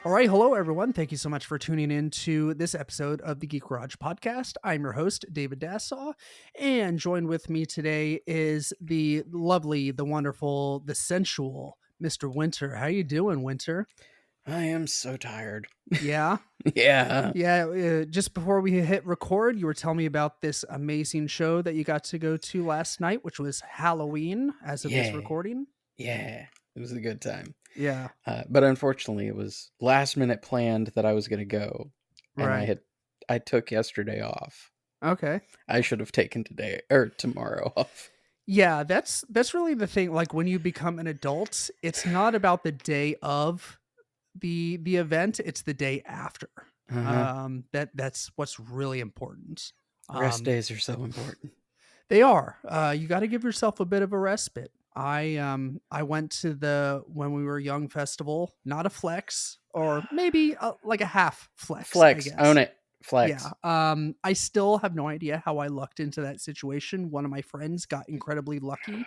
All right, hello everyone. Thank you so much for tuning in to this episode of the Geek Garage podcast. I'm your host, David Dassaw, and joined with me today is the lovely, the wonderful, the sensual Mr. Winter. How you doing, Winter? I am so tired. Yeah, Yeah. yeah. Just before we hit record, you were telling me about this amazing show that you got to go to last night, which was Halloween as of this Yeah. recording. Yeah. It was a good time. Yeah, But unfortunately, it was last minute planned that I was going to go, and right. I took yesterday off. Okay. I should have taken today or tomorrow off. Yeah, that's really the thing. Like when you become an adult, it's not about the day of the event, it's the day after. Uh-huh. That's what's really important. Rest Um, days are so important. they are. You got to give yourself a bit of a respite. I went to the When We Were Young festival, not a flex, or maybe like a half flex, I Flex. Own guess. it. Yeah. Flex. I still have no idea how I lucked into that situation. One of my friends got incredibly lucky.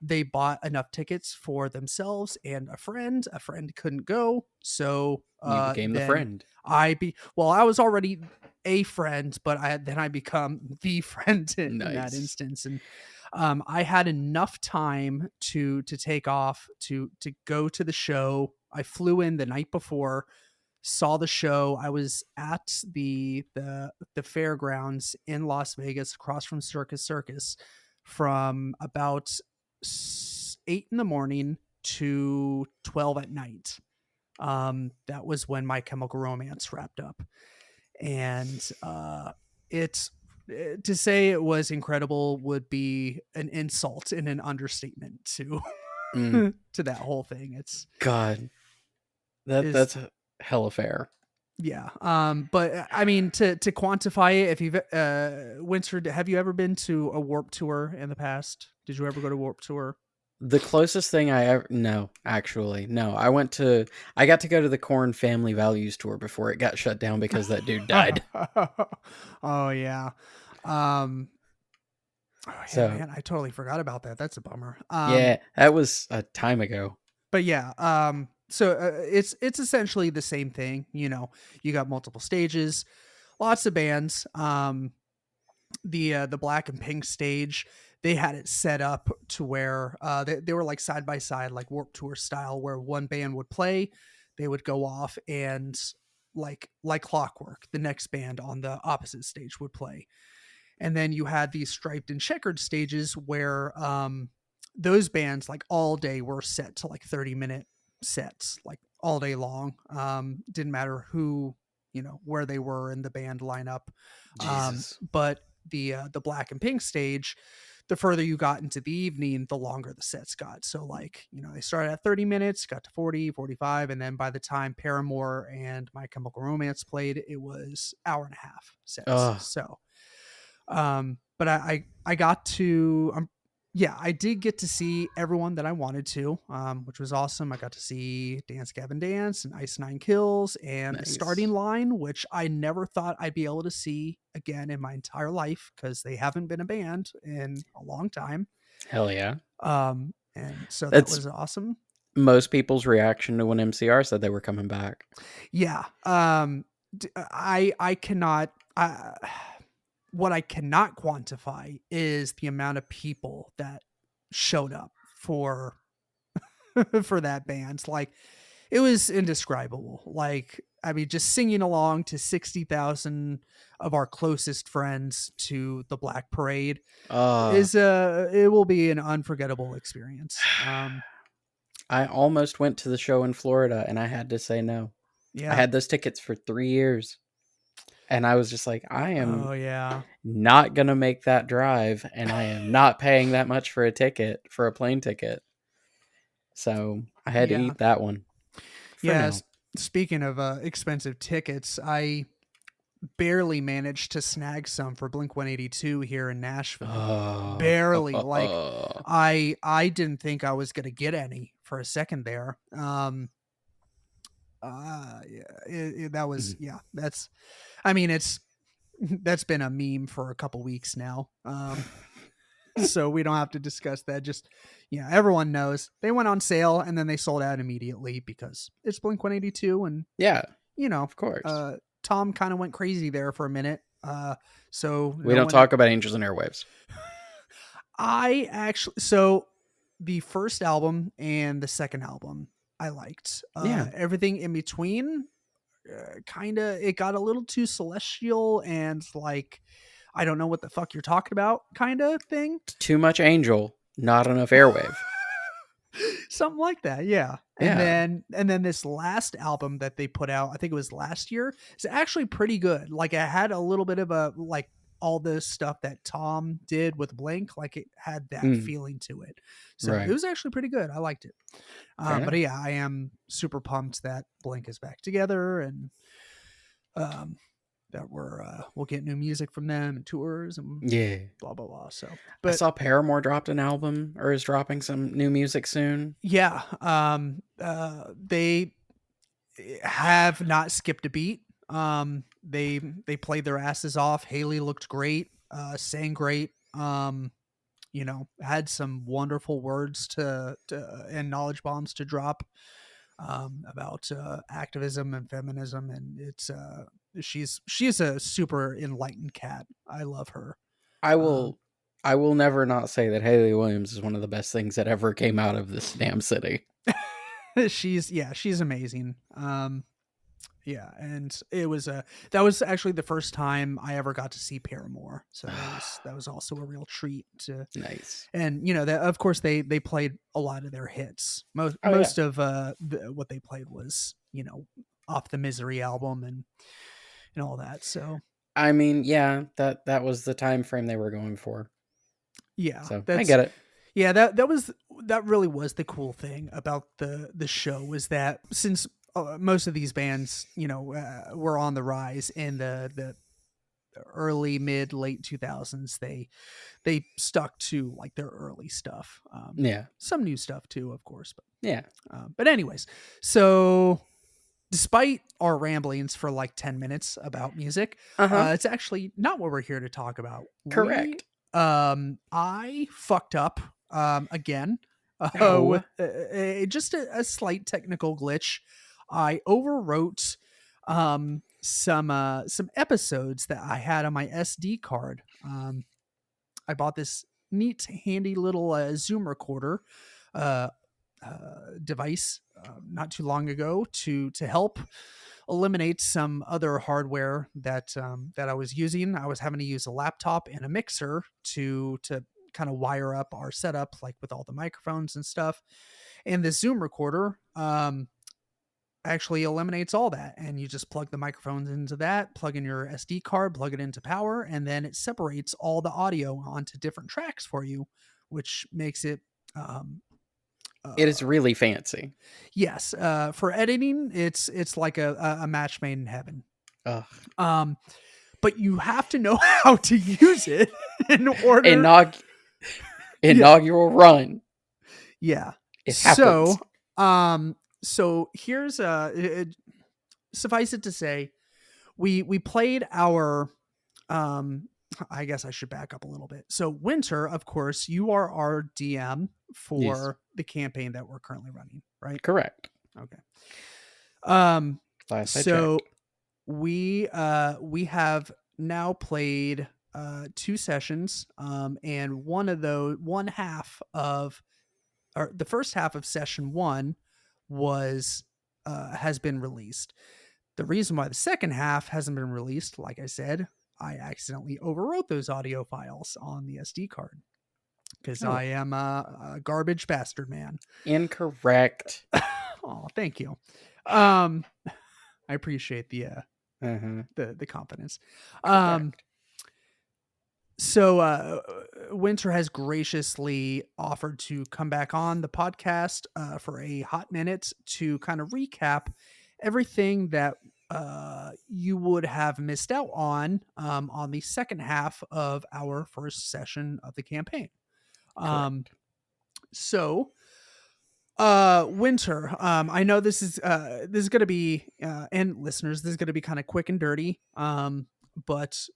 They bought enough tickets for themselves and a friend. A friend couldn't go, so You became the then friend. I was already a friend, but I become the friend in that Nice. instance, and I had enough time to take off to go to the show. I flew in the night before, saw the show. I was at the fairgrounds in Las Vegas, across from Circus, from about 8 in the morning to 12 at night. That was when My Chemical Romance wrapped up, and it's to say it was incredible would be an insult and an understatement to Mm. to that whole thing. It's God. is That's a hella fair. Yeah. But I mean, to quantify it, if you've Winter, have you ever been to a Warp Tour in the past? Did you ever go to Warp Tour? The closest thing I ever no, actually, no. I got to go to the Corn Family Values tour before it got shut down because that dude died. Oh yeah. Um oh yeah, So, man, I totally forgot about that. That's a bummer. yeah, that was a time ago. But yeah, so it's essentially the same thing, you know. You got multiple stages, lots of bands. The black and pink stage, they had it set up to where they were like side by side, like Warp Tour style, where one band would play, they would go off, and like clockwork, the next band on the opposite stage would play. And then you had these striped and checkered stages where those bands like all day were set to like 30-minute sets, like all day long. Didn't matter who, you know, where they were in the band lineup. Jesus. But the black and pink stage, the further you got into the evening, the longer the sets got. So like, you know, they started at 30 minutes, got to 40, 45, and then by the time Paramore and My Chemical Romance played, it was hour and a half sets. Oh, So but I got to yeah, I did get to see everyone that I wanted to, which was awesome. I got to see Dance Gavin Dance and Ice Nine Kills and the Starting nice. Line, which I never thought I'd be able to see again in my entire life because they haven't been a band in a long time. Hell yeah. And so that That's was awesome. most people's reaction to when MCR said they were coming back. Yeah. I cannot. What I cannot quantify is the amount of people that showed up for for that band. Like it was indescribable. Like I mean, just singing along to 60,000 of our closest friends to the Black Parade Uh, is it will be an unforgettable experience. I almost went to the show in Florida and I had to say no. I Yeah. had those tickets for 3 years and I was just like, I am Oh yeah. not going to make that drive and I am not paying that much for a ticket, for a plane ticket. So I had to Yeah. eat that one for Yes. now. Speaking of expensive tickets, I barely managed to snag some for Blink 182 here in Nashville. Oh, Barely. Like I didn't think I was going to get any for a second there. Yeah, that was yeah, that's I mean it's that's been a meme for a couple weeks now. so we don't have to discuss that. Just, yeah, everyone knows they went on sale and then they sold out immediately because it's Blink 182. And, Yeah, you know, of course. Tom kind of went crazy there for a minute. So We no don't one, talk about Angels and Airwaves. so the first album and the second album I liked. Yeah. Everything in between, kind of, it got a little too celestial and like, I don't know what the fuck you're talking about kind of thing. Too much Angel, not enough Airwave. Something like that, yeah. Yeah. And then this last album that they put out, I think it was last year, is actually pretty good. Like, it had a little bit of a, like, all this stuff that Tom did with Blink, like, it had that feeling to it. So Right. it was actually pretty good. I liked it. But yeah, I am super pumped that Blink is back together, and that we'll get new music from them and tours and Yeah. blah blah blah. So, I but saw Paramore dropped an album or is dropping some new music soon. yeah, they have not skipped a beat. They played their asses off. Haley looked great, sang great. You know, had some wonderful words to and knowledge bombs to drop about activism and feminism, and it's she's a super enlightened cat. I love her. I will never not say that Haley Williams is one of the best things that ever came out of this damn city. She's amazing. Yeah, and it was that was actually the first time I ever got to see Paramore, so that was also a real treat to. Nice. And you know, that of course they played a lot of their hits. Most of what they played was, you know, off the Misery album and all that. So I mean, yeah, that was the time frame they were going for. yeah, So I get it. Yeah, that really was the cool thing about the show, was that since most of these bands, you know, were on the rise in the early, mid, late 2000s, they stuck to like their early stuff. Yeah, some new stuff too, of course, but yeah. But anyways, so despite our ramblings for like 10 minutes about music, it's actually not what we're here to talk about. Correct. I fucked up again. Just a slight technical glitch. I overwrote some episodes that I had on my SD card. I bought this neat, handy little Zoom recorder device not too long ago to help eliminate some other hardware that I was using. I was having to use a laptop and a mixer to kind of wire up our setup, like with all the microphones and stuff. And the Zoom recorder actually eliminates all that, and you just plug the microphones into that, plug in your SD card, plug it into power, and then it separates all the audio onto different tracks for you, which makes it it is really fancy. Yes, for editing, it's like a match made in heaven. But you have to know how to use it in order. Inaugural run. Yeah. It happens. So here's suffice it to say, we played our I guess I should back up a little bit. So Winter, of course, you are our DM for the campaign that we're currently running, right? Correct. Okay. Last I so checked. we have now played 2 sessions, and the first half of session 1 was has been released. The reason why the second half hasn't been released, like I said, I accidentally overwrote those audio files on the SD card because I am a garbage bastard man. Incorrect. Oh, thank you. I appreciate the confidence. So Winter has graciously offered to come back on the podcast for a hot minute to kind of recap everything that you would have missed out on the second half of our first session of the campaign. So Winter, I know this is going to be and listeners, this is going to be kind of quick and dirty, but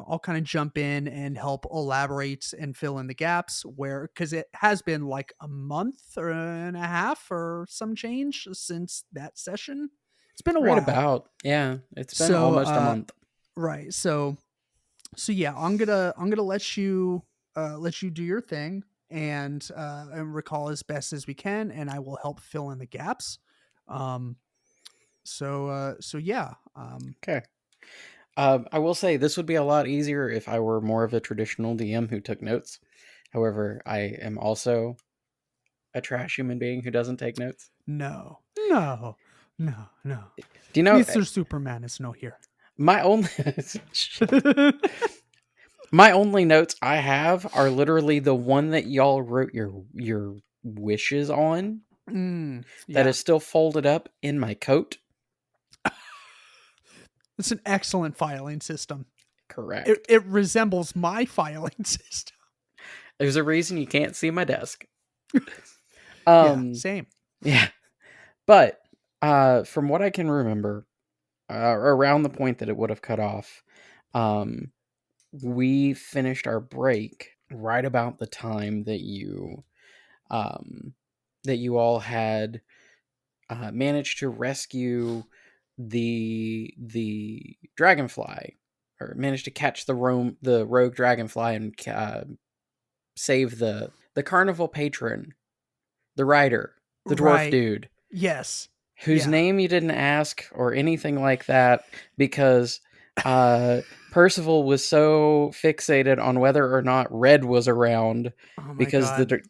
I'll kind of jump in and help elaborate and fill in the gaps where, because it has been like a month or and a half or some change since that session. It's been a Right while. about. Yeah, it's been So, almost a month. right. So yeah, I'm gonna let you do your thing and recall as best as we can, and I will help fill in the gaps. Um, so yeah. Okay. I will say this would be a lot easier if I were more of a traditional DM who took notes. However, I am also a trash human being who doesn't take notes. No, no, no, no. Do you know Mr. Superman is no here. my only shit. My only notes I have are literally the one that y'all wrote your wishes on that Yeah, is still folded up in my coat. it's an excellent filing system. It, Correct. it resembles my filing system. There's a reason you can't see my desk. Yeah, Um same. yeah. But from what I can remember, around the point that it would have cut off, um we finished our break right about the time um that you all had managed to rescue the dragonfly, or managed to catch the rogue dragonfly and save the carnival patron, the rider, the dwarf Right. dude, Yes. whose Yeah. name you didn't ask or anything like that, because Percival was so fixated on whether or not Red was around, Oh my because god.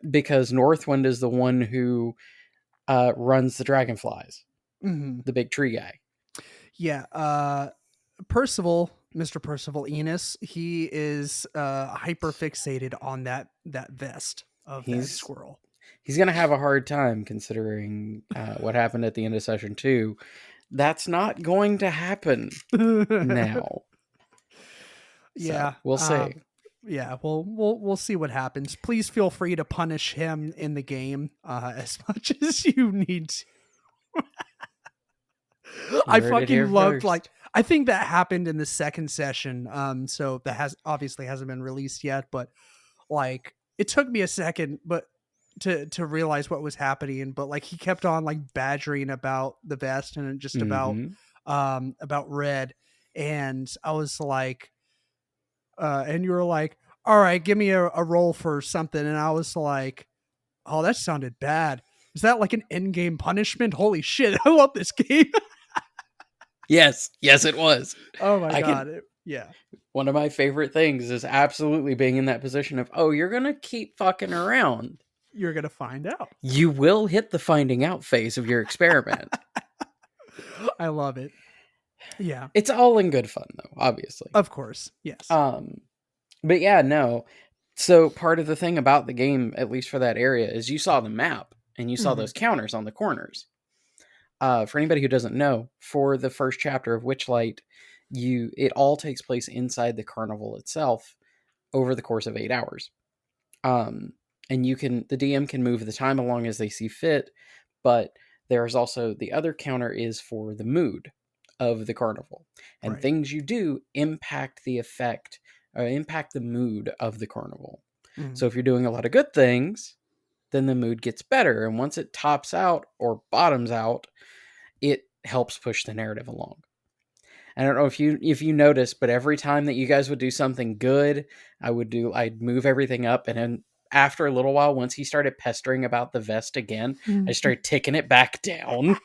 because Northwind is the one who runs the dragonflies, Hmm. the big tree guy. Yeah. Percival, Mr. Percival Enos, he is hyper fixated on that vest of that He's squirrel. he's gonna have a hard time considering what happened at the end of session 2. That's not going to happen now. So Yeah. we'll see. Yeah, we'll see what happens. Please feel free to punish him in the game as much as you need to. I You heard it fucking here loved, first. like, I think that happened in the second session. So that has obviously hasn't been released yet, but like it took me a second but to realize what was happening. But like he kept on like badgering about the vest and just Mm-hmm. about Red. And I was like, and you were like, all right, give me a roll for something. And I was like, oh, that sounded bad. Is that like an end game punishment? Holy shit, I love this game. Yes, yes, it was. Oh my I can. god. Yeah. One of my favorite things is absolutely being in that position of, oh, you're gonna keep fucking around. You're gonna find out. You will hit the finding out phase of your experiment. I love it. Yeah. It's all in good fun, though, obviously. Of course. Yes. Um, but yeah, no. So part of the thing about the game, at least for that area, is you saw the map and you saw Mhm. those counters on the corners. For anybody who doesn't know, for the first chapter of Witchlight, it all takes place inside the carnival itself over the course of 8 hours. Um, and the DM can move the time along as they see fit, but there's also the other counter is for the mood of the carnival, and Right. things you do impact the effect, impact the mood of the carnival. Mhm. So if you're doing a lot of good things, then the mood gets better, and once it tops out or bottoms out, it helps push the narrative along. I don't know if you noticed, but every time that you guys would do something good, I'd move everything up, and then after a little while, once he started pestering about the vest again, I started ticking it back down.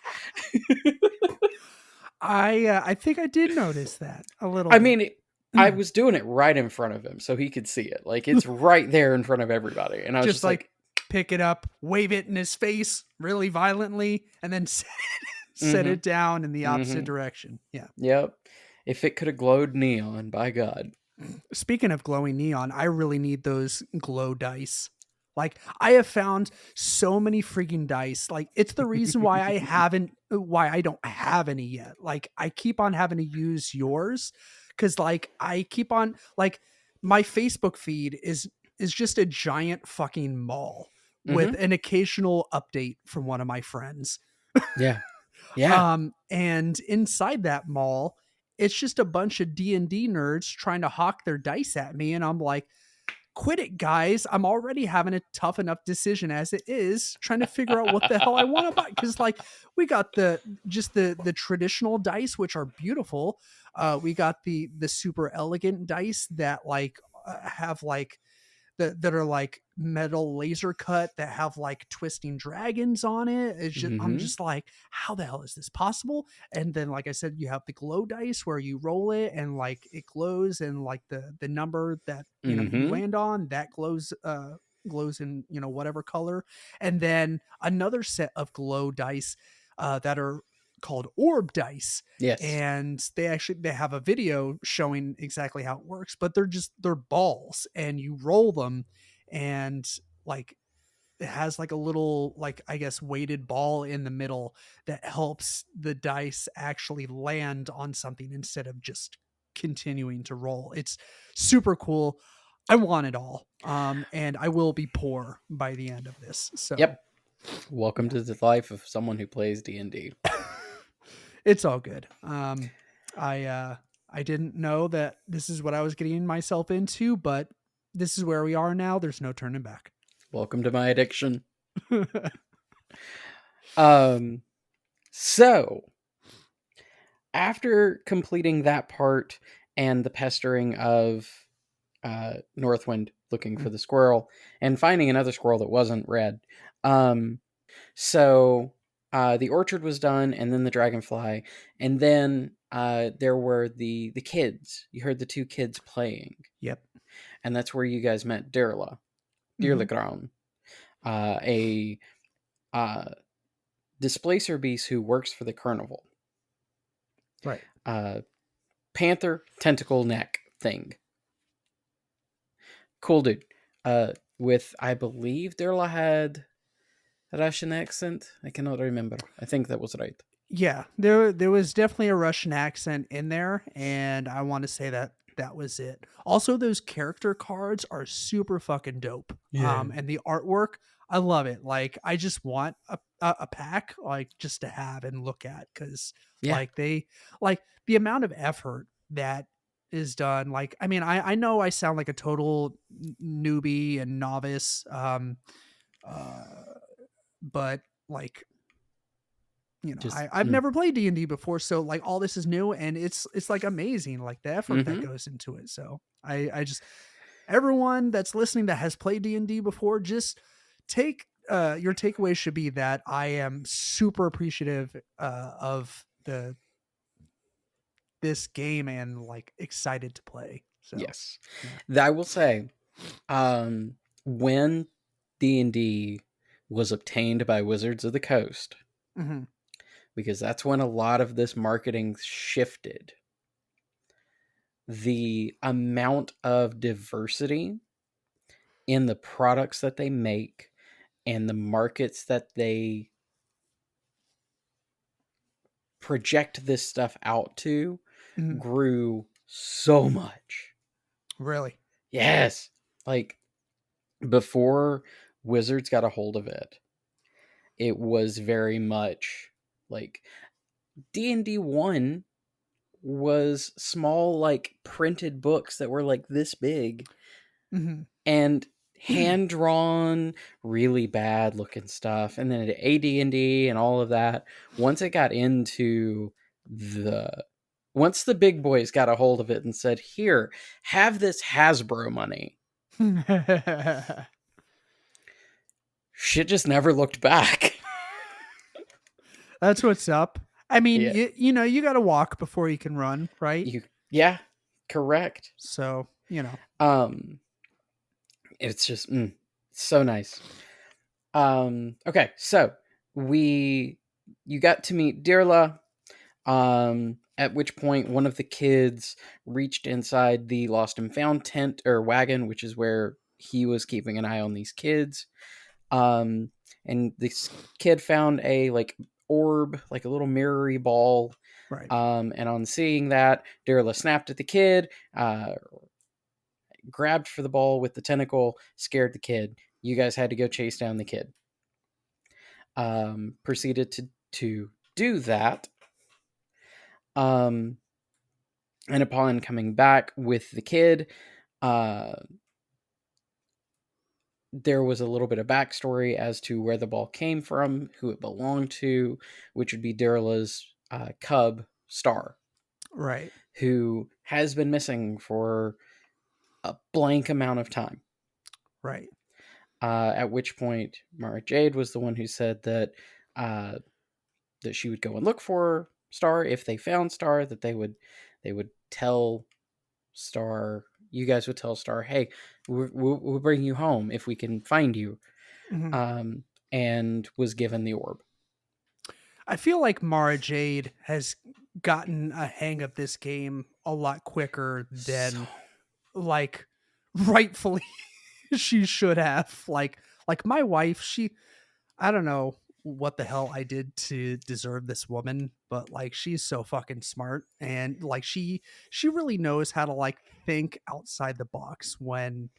I think I did notice that a little I bit. mean, I was doing it right in front of him, so he could see it. Like, it's right there in front of everybody, and I was Just just like, like pick it up, wave it in his face really violently, and then set mm-hmm, it down in the opposite mm-hmm, direction. Yeah. yep. If it could have glowed neon, by God. Speaking of glowing neon, I really need those glow dice. Like I have found so many freaking dice. Like it's the reason why why I don't have any yet. Like I keep on having to use yours cuz like I keep on like my Facebook feed is just a giant fucking mall with Mm-hmm. an occasional update from one of my friends. Yeah. Yeah. And inside that mall, it's just a bunch of D&D nerds trying to hawk their dice at me, and I'm like, quit it, guys. I'm already having a tough enough decision as it is, trying to figure out what the hell I want to buy. Because like we got the traditional dice, which are beautiful. We got the super elegant dice that like have like that are like metal laser cut that have like twisting dragons on it. It's just I'm Mm-hmm. just like, how the hell is this possible? And then like I said, you have the glow dice where you roll it and like it glows, and like the number that you Mm-hmm. land on that glows in whatever color. And then another set of glow dice that are called orb dice, Yes. and they have a video showing exactly how it works, but they're balls and you roll them, and like it has like a little, like I guess, weighted ball in the middle that helps the dice actually land on something instead of just continuing to roll. It's super cool. I want it all. And I will be poor by the end of this, so Yep. Welcome yeah. to the life of someone who plays D&D. It's all good. I didn't know that this is what I was getting myself into, but this is where we are now. There's no turning back. Welcome to my addiction. Um, so after completing that part and the pestering of Northwind looking for the squirrel and finding another squirrel that wasn't red, um, so the orchard was done, and then the dragonfly, and then there were the kids. You heard the two kids playing, Yep. and that's where you guys met Dirla, Hmm. Dirla a displacer beast who works for the carnival. Right. Uh, Panther tentacle neck thing. Cool dude. With I believe Dirla had a Russian accent. I cannot remember. I think that was right. Yeah, there was definitely a Russian accent in there, and I want to say that that was it. Also, those character cards are super fucking dope. Yeah. And the artwork, I love it. Like, I just want a pack, like just to have and look at, because Yeah. like they like the amount of effort that is done. Like, I mean, I know I sound like a total newbie and novice, uh, but like Just. I've never played D&D before, so like all this is new, and it's like amazing, like the effort that Mm-hmm. goes into it. So I just, everyone that's listening that has played D&D before, just take your takeaway should be that I am super appreciative of the this game and like excited to play. So Yes. yeah. I will say, um, when D&D was obtained by Wizards of the Coast, Hmm. because that's when a lot of this marketing shifted. The amount of diversity in the products that they make and the markets that they project this stuff out to Hmm. grew so much. Really. Yes. Like before Wizards got a hold of it, it was very much like D&D 1 was small like printed books that were like this big Hmm. and hand drawn, really bad looking stuff, and then AD&D and all of that. Once it got into the once the big boys got a hold of it and said, "Here, have this Hasbro money," shit just never looked back. That's what's up. I mean, Yeah, you got to walk before you can run, right? yeah, correct. So Um, it's just so nice. Okay, so we you got to meet Dirla. At which point one of the kids reached inside the lost and found tent or wagon, which is where he was keeping an eye on these kids. Um, and this kid found a like orb, like a little mirrory ball. right. And on seeing that, Dirla snapped at the kid, grabbed for the ball with the tentacle, scared the kid. You guys had to go chase down the kid. Proceeded to do that. Um, And upon coming back with the kid, there was a little bit of backstory as to where the ball came from, who it belonged to, which would be Darla's cub, Star, Right. who has been missing for a blank amount of time. Right. At which point, Mara Jade was the one who said that that she would go and look for Star. If they found Star, that they would tell Star. You guys would tell Star, "Hey, we'll bring you home if we can find you." Mm-hmm. And was given the orb. I feel like Mara Jade has gotten a hang of this game a lot quicker So than, like, rightfully she should have. Like my wife, I don't know what the hell I did to deserve this woman, but like she's so fucking smart, and like she really knows how to like think outside the box when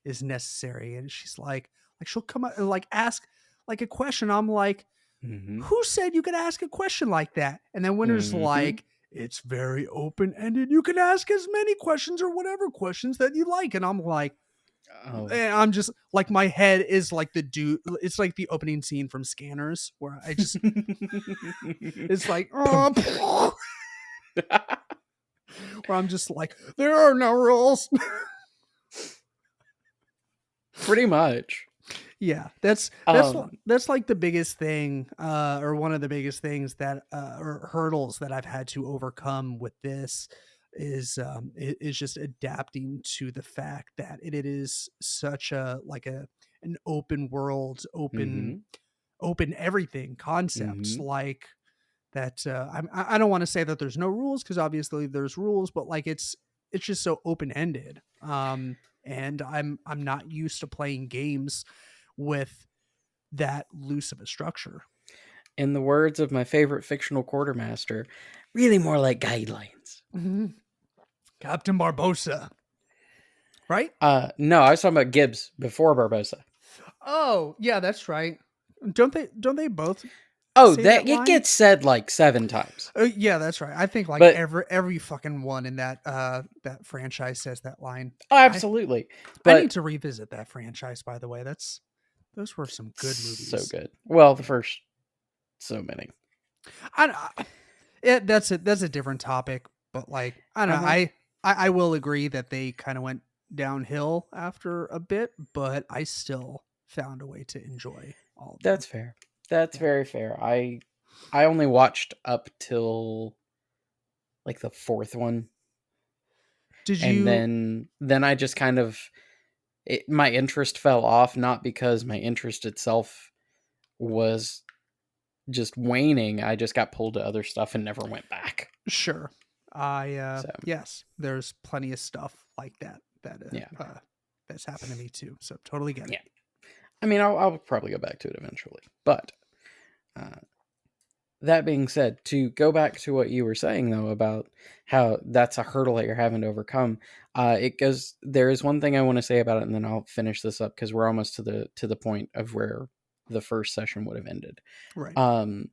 is necessary. And she's like she'll come up and like ask like a question. I'm like, mm-hmm. who said you could ask a question like that? And then Winter's Mm-hmm. like, it's very open ended. You can ask as many questions or whatever questions that you like. And I'm like, Oh. and I'm just like, my head is like the dude. It's like the opening scene from Scanners where I just, it's like, where I'm just like, there are no rules. Pretty much. Yeah, that's like the biggest thing, or one of the biggest things that, or hurdles that I've had to overcome with this is just adapting to the fact that it is such a like a an open world, Mm-hmm. open everything concepts Mm-hmm. like that. I don't want to say that there's no rules because obviously there's rules, but like it's just so open ended. And I'm not used to playing games with that loose of a structure. In the words of my favorite fictional quartermaster, really more like guidelines. Mm-hmm. Captain Barbosa, right? No, I was talking about Gibbs before Barbosa. Oh, yeah, that's right. Don't they both Oh, say that that it line? gets said like 7 times. Yeah, that's right. I think like But every fucking one in that franchise says that line. oh, I absolutely. I need But to revisit that franchise, by the way. Those were some good so movies. good. Well, the Yeah. first so many. That's a different topic, but like I don't know. Uh-huh. I will agree that they kind of went downhill after a bit, but I still found a way to enjoy all of them. That's fair. That's Yeah. very fair. I only watched up till like the 4th one, Did and you then I just kind of my interest fell off, not because my interest itself was just waning. I just got pulled to other stuff and never went back. Sure. I So, yes, there's plenty of stuff like that yeah. that's happened to me too. So totally get it. Yeah. I mean, I'll probably go back to it eventually. But uh, that being said, to go back to what you were saying though about how that's a hurdle that you're having to overcome, it goes. There is one thing I want to say about it, and then I'll finish this up because we're almost to the point of where the first session would have ended. Right. Um,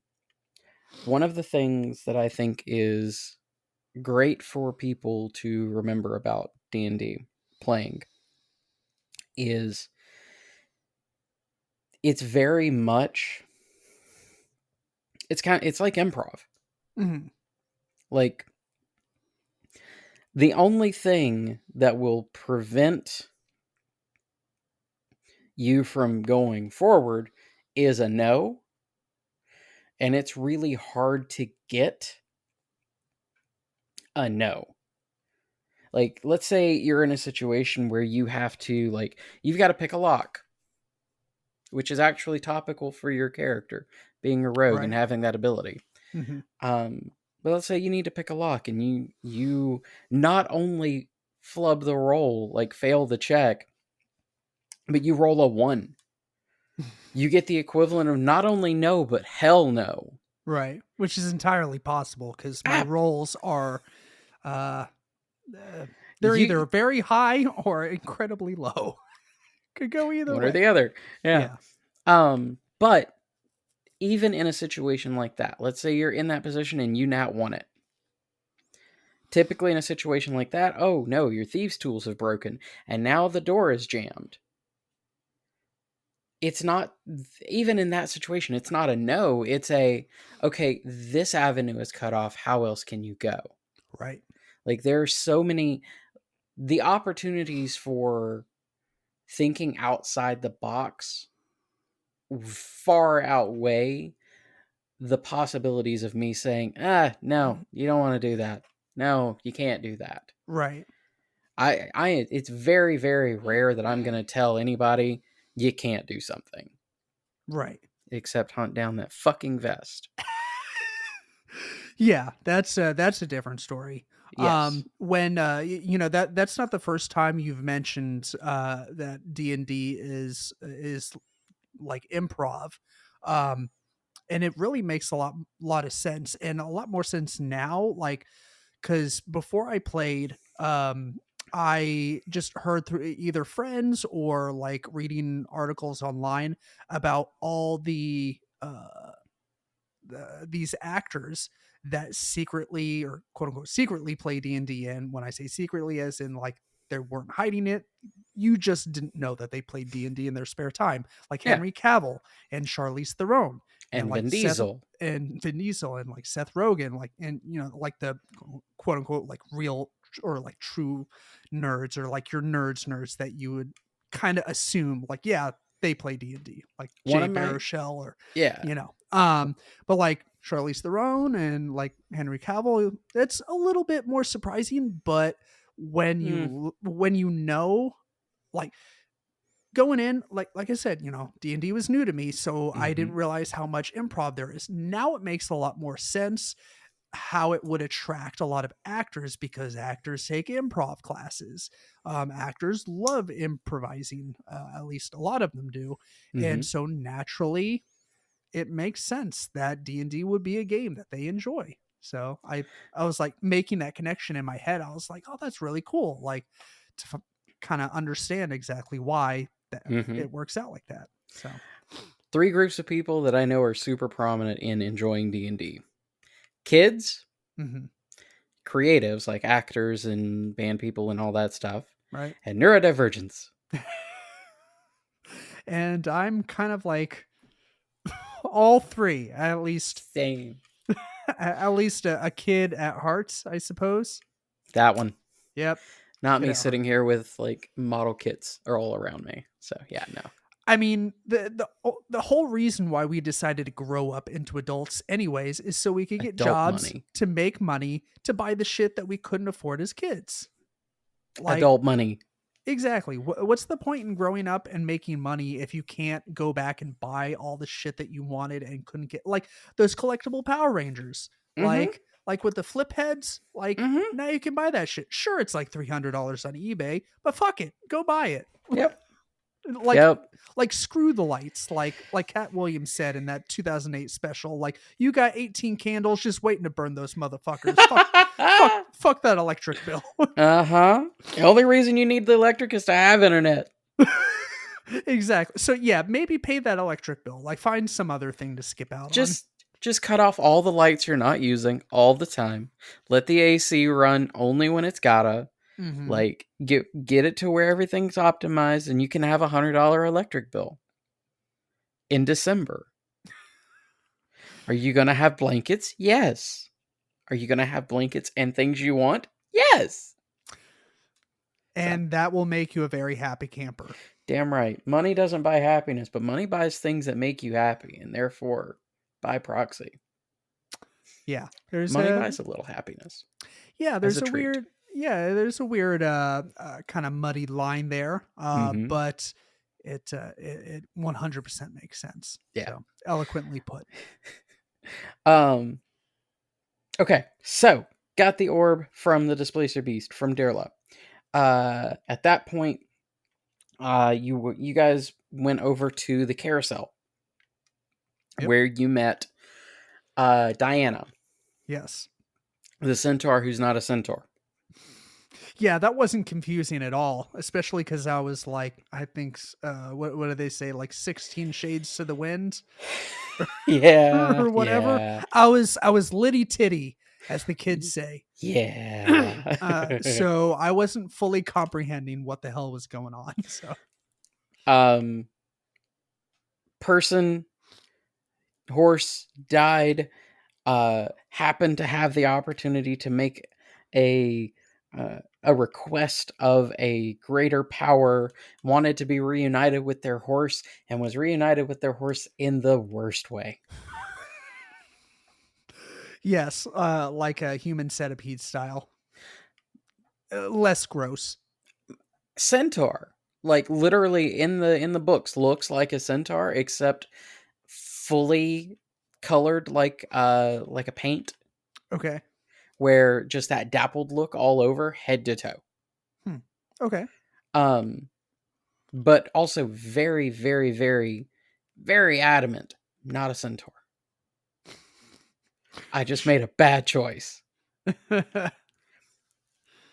one of the things that I think is great for people to remember about D&D playing is it's very much it's like improv. Mm-hmm. Like the only thing that will prevent you from going forward is a no, and it's really hard to get a no. Like let's say you're in a situation where you have to like you've got to pick a lock, which is actually topical for your character being a rogue and Right. having that ability. Mm-hmm. Um, but let's say you need to pick a lock and you not only flub the roll, like fail the check, but you roll a 1. You get the equivalent of not only no, but hell no. Right. Which is entirely possible because my Ah, rolls are uh, uh they're you either very high or incredibly low. Could go either one or way. the other. Yeah. Yeah. But even in a situation like that, let's say you're in that position and you now want it. Typically in a situation like that, oh no, your thieves' tools have broken, and now the door is jammed. It's not, even in that situation, it's not a no, it's a, okay, this avenue is cut off, how else can you go? Right. Like, there are so many, the opportunities for thinking outside the box far outweigh the possibilities of me saying, no, you don't want to do that. No, you can't do that. Right. It's very, very rare that I'm going to tell anybody you can't do something. Right. Except hunt down that fucking vest. Yeah, that's a different story. Yes. When you know, that's not the first time you've mentioned that D&D is like improv. Um and it really makes a lot of sense, and a lot more sense now, like, cuz before I played, I just heard through either friends or like reading articles online about all these actors that secretly, or quote unquote secretly, play D&D. And when I say secretly, as in like they weren't hiding it, you just didn't know that they played D&D in their spare time, like Yeah. Henry Cavill and Charlize Theron and And like Vin Seth Diesel. and Vin Diesel and like Seth Rogen, like, and you know, like the quote unquote like real or like true nerds, or like your nerds that you would kind of assume like, yeah, they play D&D, like One Jay of my, Baruchel, or yeah. you know, but like Charlize Theron and like Henry Cavill, it's a little bit more surprising. But when you know, like, going in, like I said, you know, D&D was new to me, so I Mm-hmm. didn't realize how much improv there is. Now it makes a lot more sense how it would attract a lot of actors, because actors take improv classes. Actors love improvising, at least a lot of them do. Mm-hmm. And so naturally it makes sense that D&D would be a game that they enjoy. So I was like making that connection in my head. I was like, oh, that's really cool. Like, to kind of understand exactly why that Mm-hmm. it works out like that. So 3 groups of people that I know are super prominent in enjoying D&D. Kids, mhm, creatives like actors and band people and all that stuff, right. and neurodivergents. And I'm kind of like all three, at least. Same. At least a kid at heart, I suppose. That one. Yep. Not Kid me at heart. sitting here with like model kits are all around me. So yeah, no. I mean, the whole reason why we decided to grow up into adults anyways is so we could get Adult jobs money. to make money to buy the shit that we couldn't afford as kids. Like, Adult money. exactly. What's the point in growing up and making money if you can't go back and buy all the shit that you wanted and couldn't get, like those collectible Power Rangers, Mm-hmm. like with the flip heads, like Mm-hmm. now you can buy that shit. Sure, it's like $300 on eBay, but fuck it, go buy it. Yep. like Yep. like screw the lights, like Cat Williams said in that 2008 special, like, you got 18 candles just waiting to burn those motherfuckers. Fuck that electric bill. Uh-huh. The only reason you need the electric is to have internet. Exactly. So yeah, maybe pay that electric bill, like find some other thing to skip out on. Just cut off all the lights you're not using all the time. Let the AC run only when it's gotta. Mm-hmm. Like get it to where everything's optimized and you can have $100 electric bill in December. Are you gonna have blankets? Yes. Are you gonna have blankets and things you want? Yes. And that will make you a very happy camper. Damn right. Money doesn't buy happiness, but money buys things that make you happy, and therefore, by proxy, Yeah. money buys a little happiness. There's a a treat. weird there's a weird kind of muddy line there. Mm-hmm. But it 100% makes sense. Yeah. So eloquently put. Okay, so got the orb from the Displacer Beast from Derla. At that point, you guys went over to the carousel. Yep. Where you met Diana. Yes. The centaur who's not a centaur. Yeah, that wasn't confusing at all, especially because I was like, I think, what do they say, like 16 shades to the wind? Yeah. Or whatever. Yeah. I was litty titty as the kids say. Yeah. So I wasn't fully comprehending what the hell was going on. So um, person, horse died. Happened to have the opportunity to make a a request of a greater power, wanted to be reunited with their horse, and was reunited with their horse in the worst way. yes, like a human centipede style, less gross. Centaur, like literally in the books, looks like a centaur, except fully colored like a paint, Okay. where just that dappled look all over head to toe. Hmm. Okay. Um, but also very, very, very, very adamant. Not a centaur. I just made a bad choice. A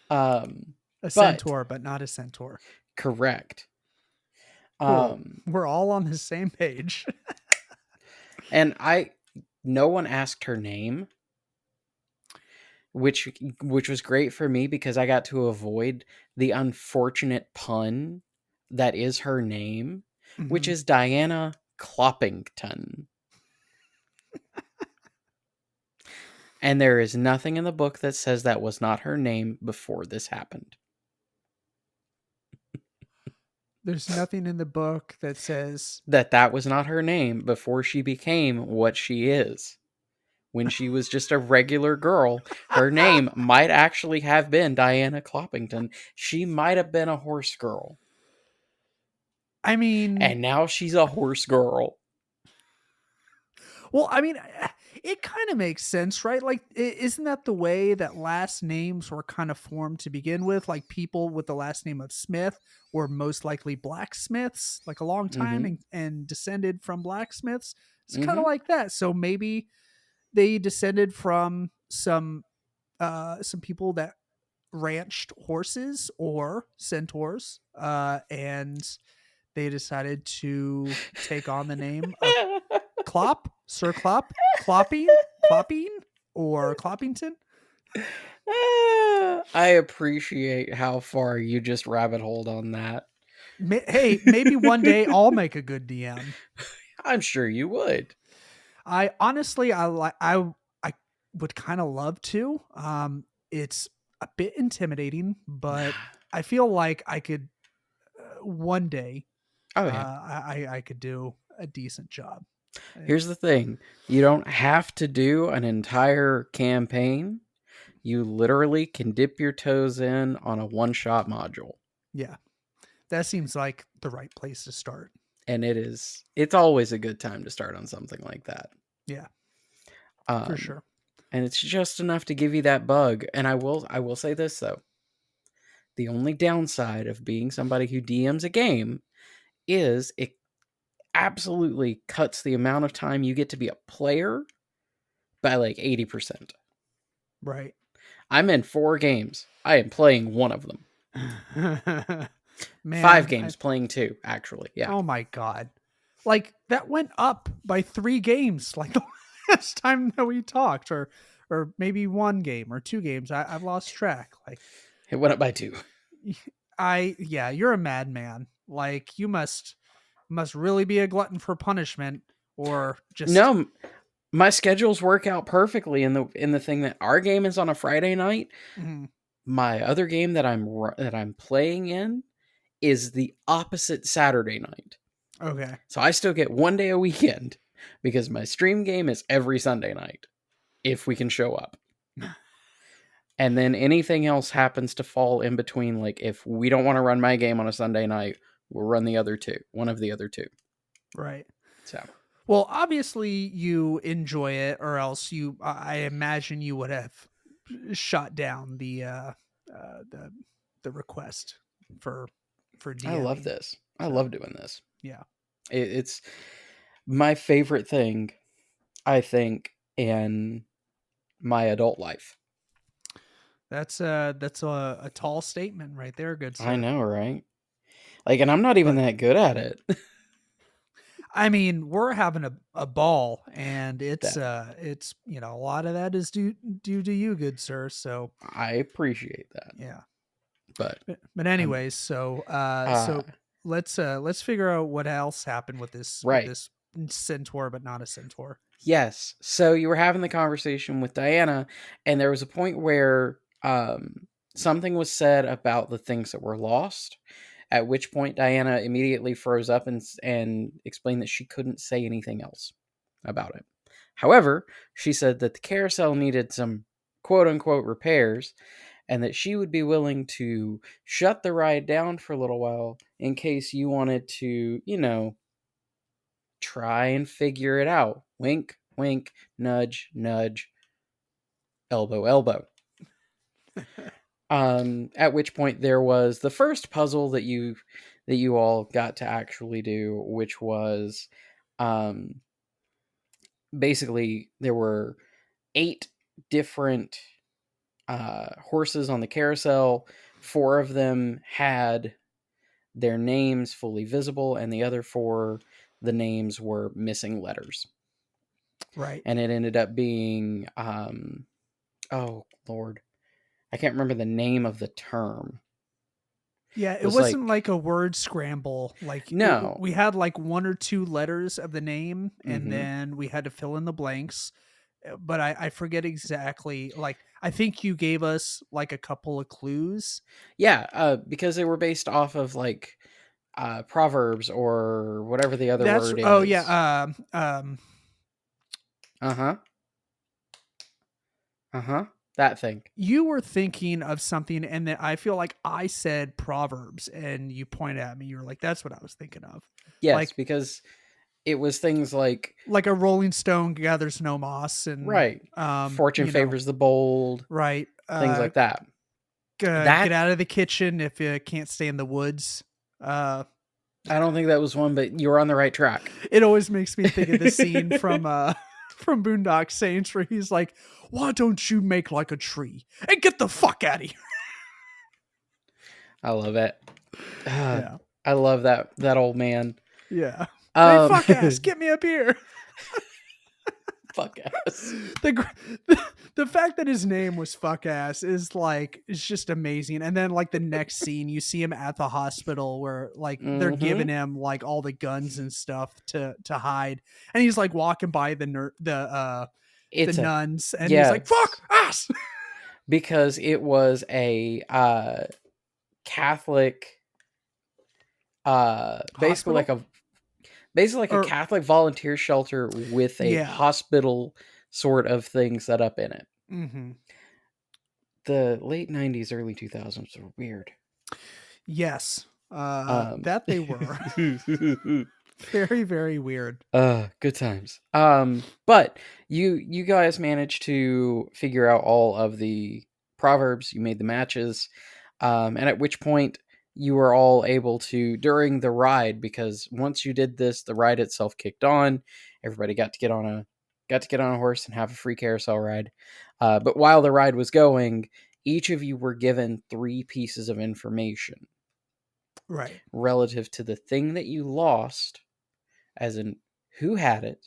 Um, but centaur, but not a centaur. correct. Cool. We're all on the same page. And no one asked her name, which was great for me because I got to avoid the unfortunate pun that is her name, which Mhm. is Diana Cloppington. And there is nothing in the book that says that was not her name before this happened. There's nothing in the book that says That was not her name before she became what she is. When she was just a regular girl, her name might actually have been Diana Cloppington. She might have been a horse girl. I mean, And now she's a horse girl. well, I mean, it kind of makes sense, right? Like, isn't that the way that last names were kind of formed to begin with? Like, people with the last name of Smith were most likely blacksmiths, like a long time, Mm-hmm. and descended from blacksmiths. It's kind of Mm-hmm. like that. So maybe they descended from some people that ranched horses or centaurs, and they decided to take on the name of Clop, Sir Clop, Clopping, or Cloppington. I appreciate how far you just rabbit holed on that. Hey, maybe one day I'll make a good DM. I'm sure you would. I honestly, I would kind of love to. It's a bit intimidating, but I feel like I could one day. Oh, yeah. I could do a decent job. Here's the thing, you don't have to do an entire campaign. You literally can dip your toes in on a one shot module. Yeah, that seems like the right place to start. And it's always a good time to start on something like that. Yeah, for Um, sure. and it's just enough to give you that bug. And I will say this though. The only downside of being somebody who DMs a game is it absolutely cuts the amount of time you get to be a player by like 80%. Right. I'm in 4 games. I am playing one of them. 5 Man, games, playing 2, actually. Yeah. oh my god. Like that went up by 3 games like the last time that we talked, or maybe 1 game or 2 games. I've lost track. Like It went up by 2. yeah, you're a madman. Like you must really be a glutton for punishment or just No, my schedules work out perfectly in the thing that our game is on a Friday night. mhm, My other game that I'm playing in is the opposite Saturday night. okay. So I still get 1 day a weekend because my stream game is every Sunday night if we can show up. And then anything else happens to fall in between. Like if we don't want to run my game on a Sunday night, we'll run the other two, one of the other two. Right. So Well, obviously you enjoy it, or else I imagine you would have shot down the the request for I love DMing. this. I So love doing this. yeah, It's my favorite thing, I think, in my adult life. that's a tall statement right there, good I sir. know, right? Like, and I'm not even But that good at it. I mean, we're having a ball, and That it's a lot of that is due to you, good sir. So I appreciate that, yeah. but But um, anyways, uh, so let's figure out what else happened with right. this centaur, but not a centaur. Yes. So you were having the conversation with Diana, and there was a point where something was said about the things that were lost. At which point, Diana immediately froze up and explained that she couldn't say anything else about it. However, she said that the carousel needed some quote unquote repairs, and that she would be willing to shut the ride down for a little while in case you wanted to, try and figure it out. Wink, wink, nudge, nudge, elbow, elbow. At which point there was the first puzzle that you all got to actually do, which was um, basically there were 8 different horses on the carousel. 4 of them had their names fully visible, and the other 4, the names were missing letters. Right. And it ended up being oh Lord, I can't remember the name of the term. Yeah, It it was wasn't like like a word scramble. Like no. we had like 1 or 2 letters of the name, and Mm-hmm. then we had to fill in the blanks. But I forget exactly. Like I think you gave us like a couple of clues. Yeah, because they were based off of like proverbs or whatever the other That's word oh is. yeah. Uh huh. Uh huh. That thing. You were thinking of something, and then I feel like I said proverbs, and you pointed at me. You're like, "That's what I was thinking of," Yes, like because it was things like a Rolling Stone gathers no moss, and right, fortune favors the bold, right. things like that. Get That out of the kitchen if you can't stay in the woods. Uh, I don't think that was one, but you were on the right track. it always makes me think of the scene from from Boondock Saints where he's like, "Why don't you make like a tree and get the fuck out of here?" I love it. Yeah, I love that old man. yeah. Hey, Um, fuck ass, get me up here. fuck ass. the, the fact that his name was fuck ass is just amazing. And then like the next scene you see him at the hospital where like they're Mm-hmm. giving him like all the guns and stuff to hide, and he's like walking by the It's a nuns, and he's like fuck yes, ass. because it was a Catholic, Hospital basically like a or Catholic volunteer shelter with a yeah. hospital sort of thing set up in it. Mm-hmm. The late '90s, early 2000s were weird. Yes, Um, that they were very very weird. good times. But you guys managed to figure out all of the proverbs. You made the matches, and at which point you were all able to during the ride, because once you did this, the ride itself kicked on. Everybody got to get on a horse and have a free carousel ride. But while the ride was going, each of you were given 3 pieces of information Right. relative to the thing that you lost, as in who had it,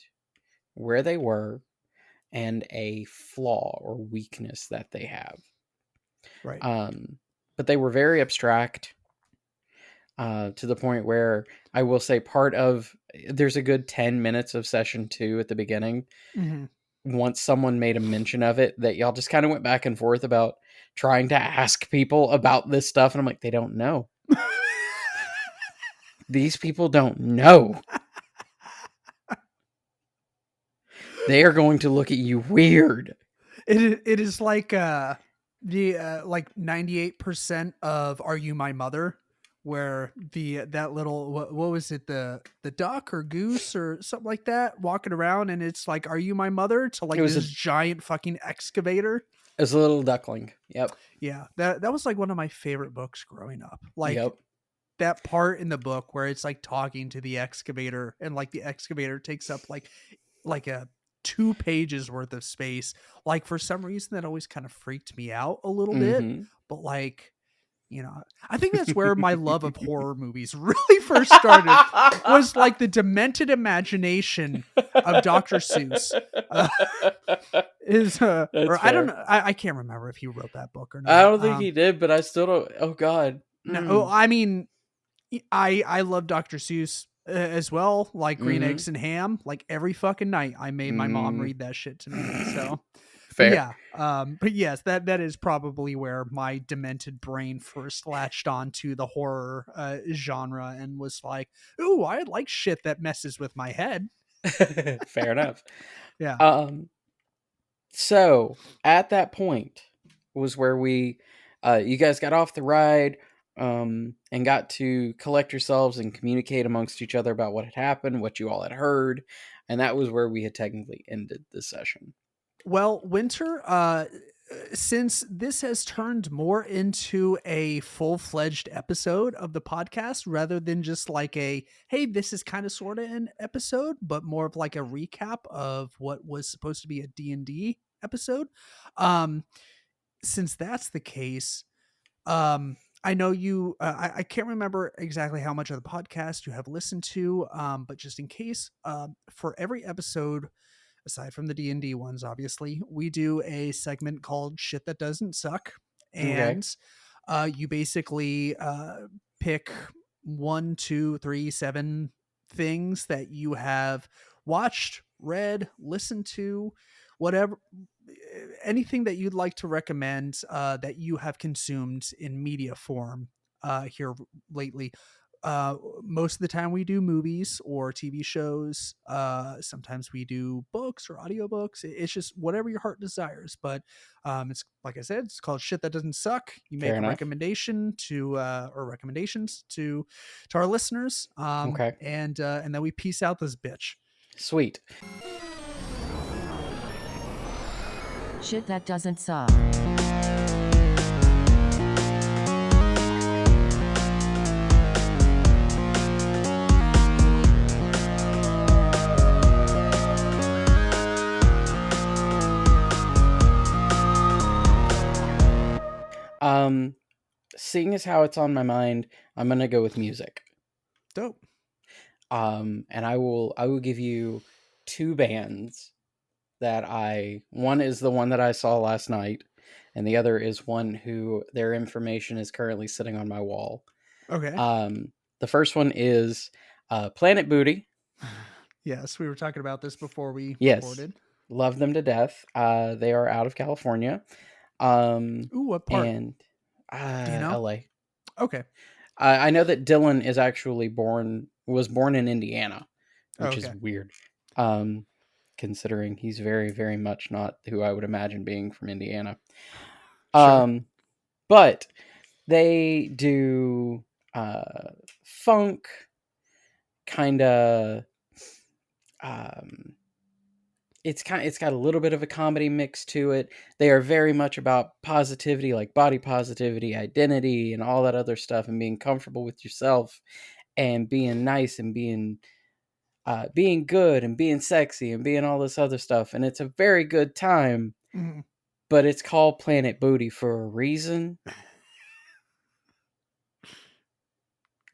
where they were, and a flaw or weakness that they have. Right. Um, but they were very abstract, to the point where I will say there's a good 10 minutes of session 2 at the beginning. Mm-hmm. Once someone made a mention of it, that y'all just kind of went back and forth about trying to ask people about this stuff. And I'm like, they don't know. These people don't know. They are going to look at you weird. It is like the like 98% of Are You My Mother, where that little what was it, the duck or goose or something like that walking around, and it's like Are You My Mother to It like was this a giant fucking excavator. it was a little duckling. Yep. Yeah, that was like one of my favorite books growing up. Like Yep. that part in the book where it's like talking to the excavator, and like the excavator takes up like a 2 pages worth of space. Like for some reason that always kind of freaked me out a little bit, Mm-hmm. but like I think that's where my love of horror movies really first started, was like the demented imagination of Dr. Seuss. Uh, That's or I don't fair. know, I can't remember if he wrote that book or I not. don't think he did, but I still don't. Oh God. No, oh, Mm. I mean, I love Dr. Seuss as well, like Green Mm-hmm. Eggs and Ham. Like every fucking night, I made my mom Mm. read that shit to me. So, but Fair. yeah, but yes, that is probably where my demented brain first latched onto the horror genre and was like, "Ooh, I like shit that messes with my head." Fair enough. Yeah. Um. So at that point was where you guys got off the ride, and got to collect yourselves and communicate amongst each other about what had happened, what you all had heard, and that was where we had technically ended the session. Well, Winter, since this has turned more into a full-fledged episode of the podcast rather than just like a, hey, this is kind of sort of an episode, but more of like a recap of what was supposed to be a D&D episode. Um, since that's the case, I know you, I can't remember exactly how much of the podcast you have listened to, but just in case, for every episode, aside from the D&D ones, obviously, we do a segment called Shit That Doesn't Suck. Okay. And you basically pick one, two, three, seven things that you have watched, read, listened to, whatever, anything that you'd like to recommend that you have consumed in media form here lately. Most of the time we do movies or TV shows. Sometimes we do books or audiobooks. It's just whatever your heart desires. But it's like I said, it's called Shit That Doesn't Suck. You Fair make a enough. recommendation to or recommendations to our listeners, Okay. and then we piece out this bitch. Sweet. Shit that doesn't suck. Seeing as how it's on my mind, I'm gonna go with music. Dope. And I will give you two bands that one is the one that I saw last night, and the other is one who their information is currently sitting on my wall. Okay. The first one is Planet Booty. Yes, we were talking about this before we Yes, recorded. love them to death. They are out of California, Ooh, what part? and Do you know? L.A. Okay. I know that Dylan is actually was born in Indiana, Oh, which is okay. weird. Considering he's very, very much not who I would imagine being from Indiana. Sure. But they do funk, kind of. It's got a little bit of a comedy mix to it. They are very much about positivity, like body positivity, identity, and all that other stuff, and being comfortable with yourself, and being nice, and being good, and being sexy, and being all this other stuff. And it's a very good time. Mhm. But it's called Planet Booty for a reason.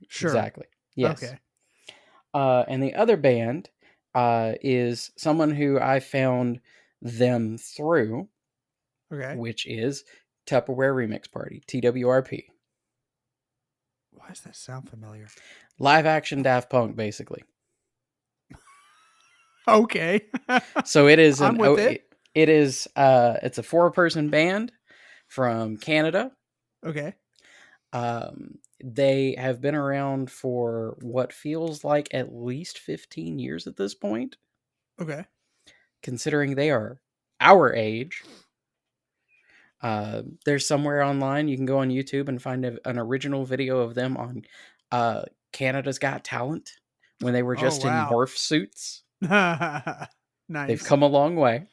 Sure. Exactly. Yes. Okay. And the other band is someone who I found them through, Okay. which is Tupperware Remix Party, TWRP. Why does that sound familiar? Live action Daft Punk, basically. Okay. So it is I'm with it. it's a 4-person band from Canada. Okay. They have been around for what feels like at least 15 years at this point, Okay. considering they are our age. There's somewhere online you can go on YouTube and find an original video of them on Canada's Got Talent when they were Oh, just in wow. morph suits. Nice. They've come a long way.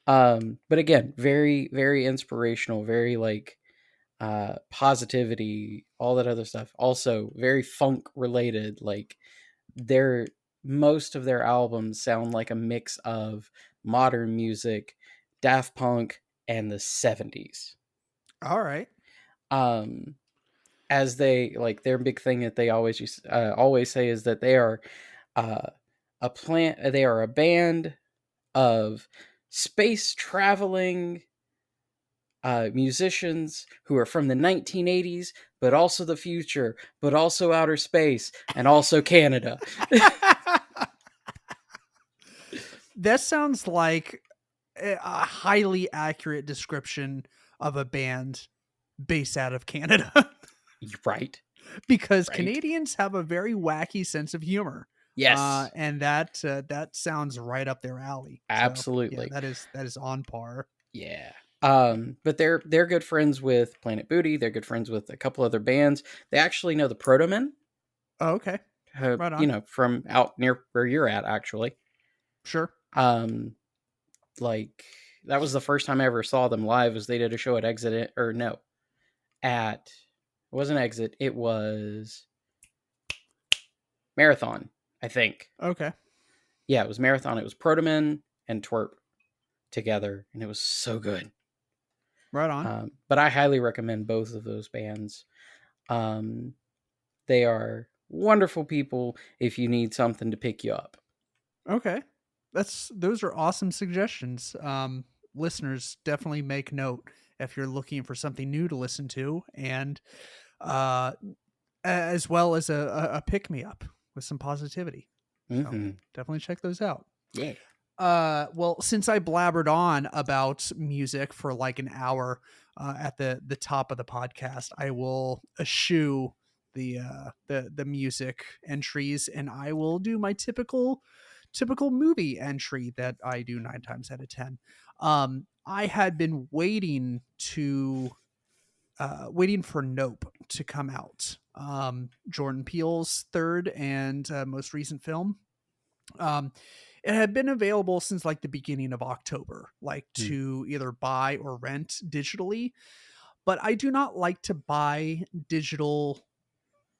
But again, very, very inspirational, very like positivity, all that other stuff. Also very funk related. Like most of their albums sound like a mix of modern music, Daft Punk, and the 70s. All right. Um, as they like their big thing that they always say is that they are uh, they are a band of space traveling musicians who are from the 1980s, but also the future, but also outer space, and also Canada. That sounds like a highly accurate description of a band based out of Canada. Right, Because right. Canadians have a very wacky sense of humor. Yes, And that sounds right up their alley. So yeah, absolutely. that is on par. Yeah. But they're good friends with Planet Booty. They're good friends with a couple other bands. They actually know the Protomen, Oh, okay, right on. from out near where you're at, actually. Sure. Um, like that was the first time I ever saw them live. Was they did a show at Exit or no, at it wasn't Exit. It was Marathon, I think. Okay, Yeah, it was Marathon. It was Protomen and Twerp together, and it was so good. right on. But I highly recommend both of those bands. Um, they are wonderful people if you need something to pick you up. Okay, those are awesome suggestions. Listeners, definitely make note if you're looking for something new to listen to, and uh, as well as a pick me up with some positivity. So Mm-hmm. definitely check those out. Yeah. Well, since I blabbered on about music for like an hour at the top of the podcast, I will eschew the music entries, and I will do my typical movie entry that I do 9 times out of 10. I had been waiting for Nope to come out. Jordan Peele's third and most recent film. Um, it had been available since like the beginning of October, like Mm. to either buy or rent digitally. But I do not like to buy digital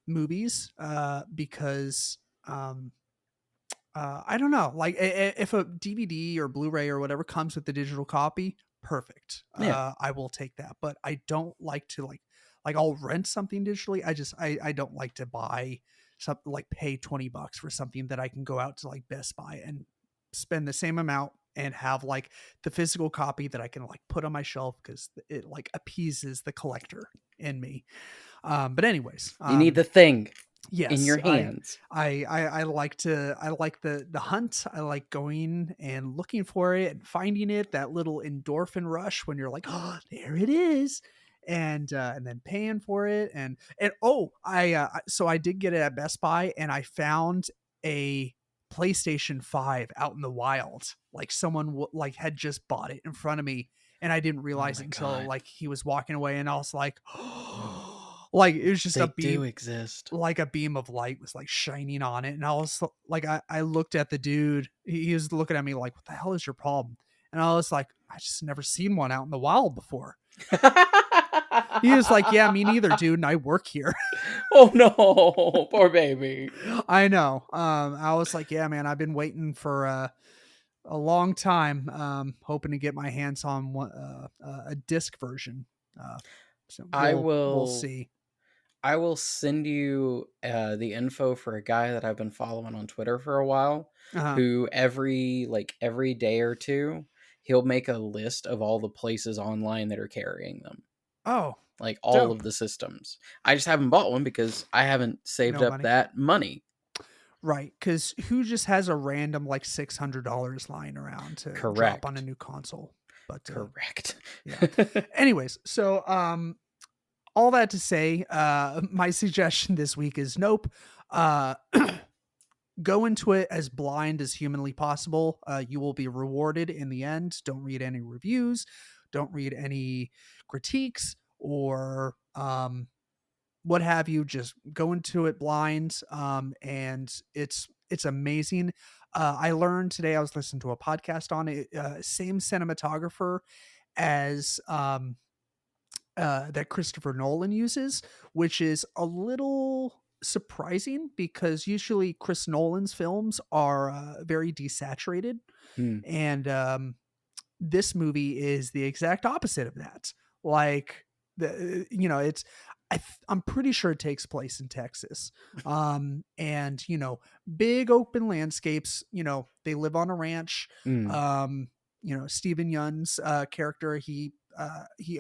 movies because I don't know, like if a DVD or Blu-ray or whatever comes with the digital copy, perfect. Yeah. I will take that. But I don't like to like I'll rent something digitally. I don't like to buy something like pay $20 for something that I can go out to like Best Buy and spend the same amount and have like the physical copy that I can like put on my shelf because it like appeases the collector in me. But anyways, You need the thing in yes, your hands. I like the hunt. I like going and looking for it and finding it, that little endorphin rush when you're like, oh, there it is. And then paying for it and oh, so I did get it at Best Buy and I found a PlayStation 5 out in the wild. Like someone like had just bought it in front of me and I didn't Oh realize my it until god. like he was walking away and I was like, like it was just They a do beam, exist. like a beam of light was like shining on it and I was like I looked at the dude, he was looking at me like, what the hell is your problem? And I was like, I just never seen one out in the wild before. He was like, yeah, me neither, dude, and I work here. Oh no, poor baby. I know. I was like, yeah, man, I've been waiting for a long time, hoping to get my hands on one, a disc version. uh, so I we'll will see. I will send you the info for a guy that I've been following on Twitter for a while, Uh-huh. who every day or two, he'll make a list of all the places online that are carrying them, Oh, like all of dope. the systems. I just haven't bought one because I haven't saved No up money. that money. Right, because who just has a random like $600 lying around to drop on a Correct. new console? But Correct. yeah. Anyways, so all that to say, my suggestion this week is Nope. Uh, go into it as blind as humanly possible. You will be rewarded in the end. Don't read any reviews. Don't read any critiques or what have you. Just go into it blind, and it's amazing. I learned today, I was listening to a podcast on it, same cinematographer as that Christopher Nolan uses, which is a little surprising because usually Chris Nolan's films are very desaturated, Hmm. and this movie is the exact opposite of that. Like it's I'm pretty sure it takes place in Texas. And big open landscapes. They live on a ranch. Mm. Stephen Yun's character, he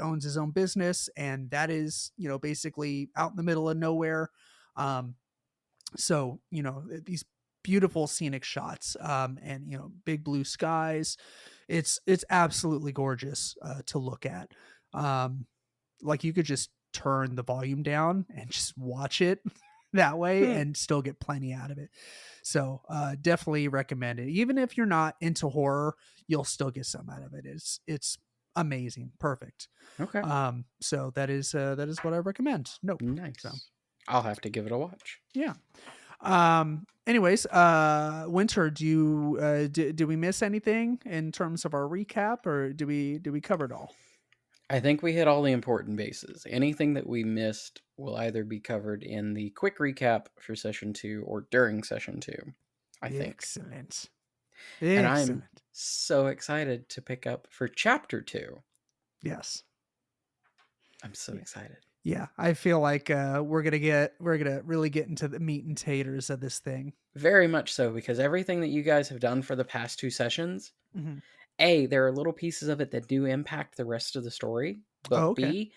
owns his own business, and that is basically out in the middle of nowhere. So these beautiful scenic shots, and big blue skies. It's absolutely gorgeous to look at. Like you could just turn the volume down and just watch it that way Hmm. and still get plenty out of it. So definitely recommend it. Even if you're not into horror, you'll still get some out of it. It's amazing, perfect. Okay. So that is what I recommend. Nope. Nice. So I'll have to give it a watch. yeah. Anyways, Winter, do we miss anything in terms of our recap, or do we cover it all? I think we hit all the important bases. Anything that we missed will either be covered in the quick recap for session 2 or during session 2, I think. Excellent. And I'm Excellent. so excited to pick up for chapter 2. Yes. I'm so excited. Yeah, I feel like we're gonna really get into the meat and taters of this thing. Very much so, because everything that you guys have done for the past 2 sessions, Mhm. A, there are little pieces of it that do impact the rest of the story, but Oh, okay. B,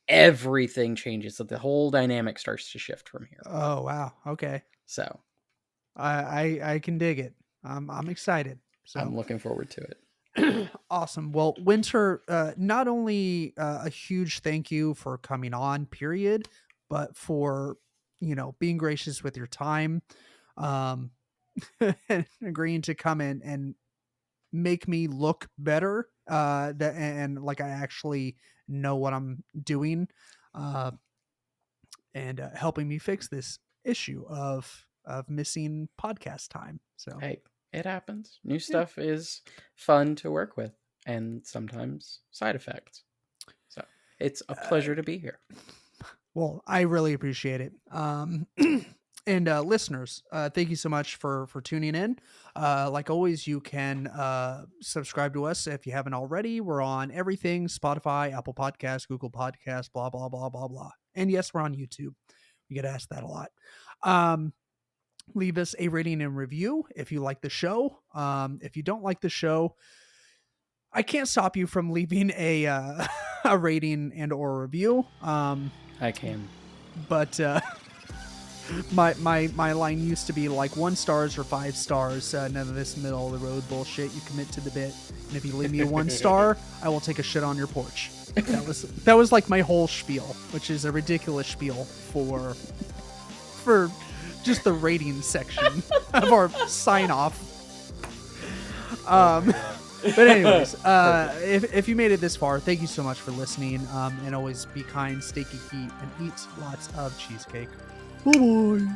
everything changes. So the whole dynamic starts to shift from here. Oh, wow. Okay. So I can dig it. I'm excited. So I'm looking forward to it. awesome. Well, Winter, not only a huge thank you for coming on, period, but for being gracious with your time, um, and agreeing to come in and make me look better. And like I actually know what I'm doing, uh, and helping me fix this issue of missing podcast time. So Hey, it happens. New yeah. stuff is fun to work with, and sometimes side effects. So it's a pleasure to be here. Well, I really appreciate it. And listeners, thank you so much for tuning in. Like always, you can subscribe to us if you haven't already. We're on everything: Spotify, Apple Podcasts, Google Podcasts, blah blah blah blah blah. And yes, we're on YouTube. We get asked that a lot. Leave us a rating and review if you like the show. If you don't like the show, I can't stop you from leaving a a rating and or review. I can. But my line used to be like 1 stars or 5 stars. None of this middle of the road bullshit. You commit to the bit, and if you leave me a 1 star, I will take a shit on your porch. That was like my whole spiel, which is a ridiculous spiel for just the rating section of our sign off. But anyways, if you made it this far, thank you so much for listening. And always be kind, stay geeky, and eat lots of cheesecake. Bye bye.